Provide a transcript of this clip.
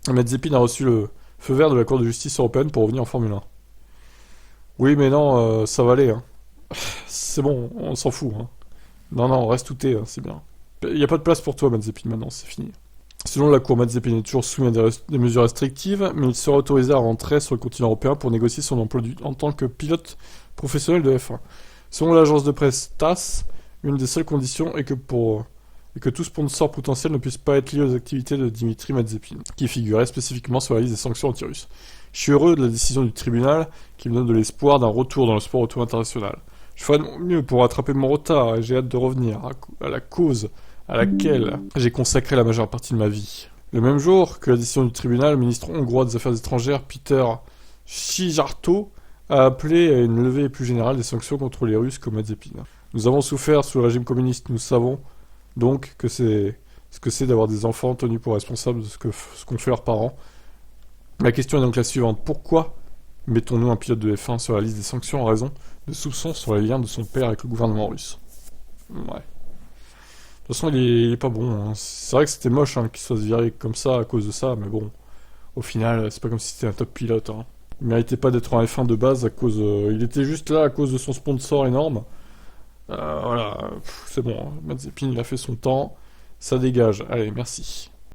Mazepin a reçu le feu vert de la Cour de justice européenne pour revenir en Formule 1. Oui, mais non, ça va aller. Hein. C'est bon, on s'en fout. Hein. Non, non, reste où t'es, hein, c'est bien. Il n'y a pas de place pour toi, Mazepin, maintenant, c'est fini. Selon la Cour, Mazepin est toujours soumis à des mesures restrictives, mais il sera autorisé à rentrer sur le continent européen pour négocier son emploi en tant que pilote professionnel de F1. Selon l'agence de presse TASS, une des seules conditions est que tout sponsor potentiel ne puisse pas être lié aux activités de Dimitri Mazepin, qui figurait spécifiquement sur la liste des sanctions anti-russes. Je suis heureux de la décision du tribunal qui me donne de l'espoir d'un retour dans le sport auto international. Je ferai de mon mieux pour rattraper mon retard et j'ai hâte de revenir à la cause à laquelle j'ai consacré la majeure partie de ma vie. Le même jour que la décision du tribunal, le ministre hongrois des Affaires étrangères, Peter Szijjártó, a appelé à une levée plus générale des sanctions contre les Russes comme Mazepin. Nous avons souffert sous le régime communiste, nous savons donc que c'est ce que c'est d'avoir des enfants tenus pour responsables de ce qu'ont fait leurs parents. La question est donc la suivante. Pourquoi mettons-nous un pilote de F1 sur la liste des sanctions en raison de soupçons sur les liens de son père avec le gouvernement russe? Ouais. De toute façon, il est pas bon. Hein. C'est vrai que c'était moche hein, qu'il soit viré comme ça à cause de ça, mais bon, au final, c'est pas comme si c'était un top pilote. Hein. Il méritait pas d'être en F1 de base à cause. Il était juste là à cause de son sponsor énorme. Voilà, c'est bon. Hein. Mazepin, il a fait son temps. Ça dégage. Allez, merci.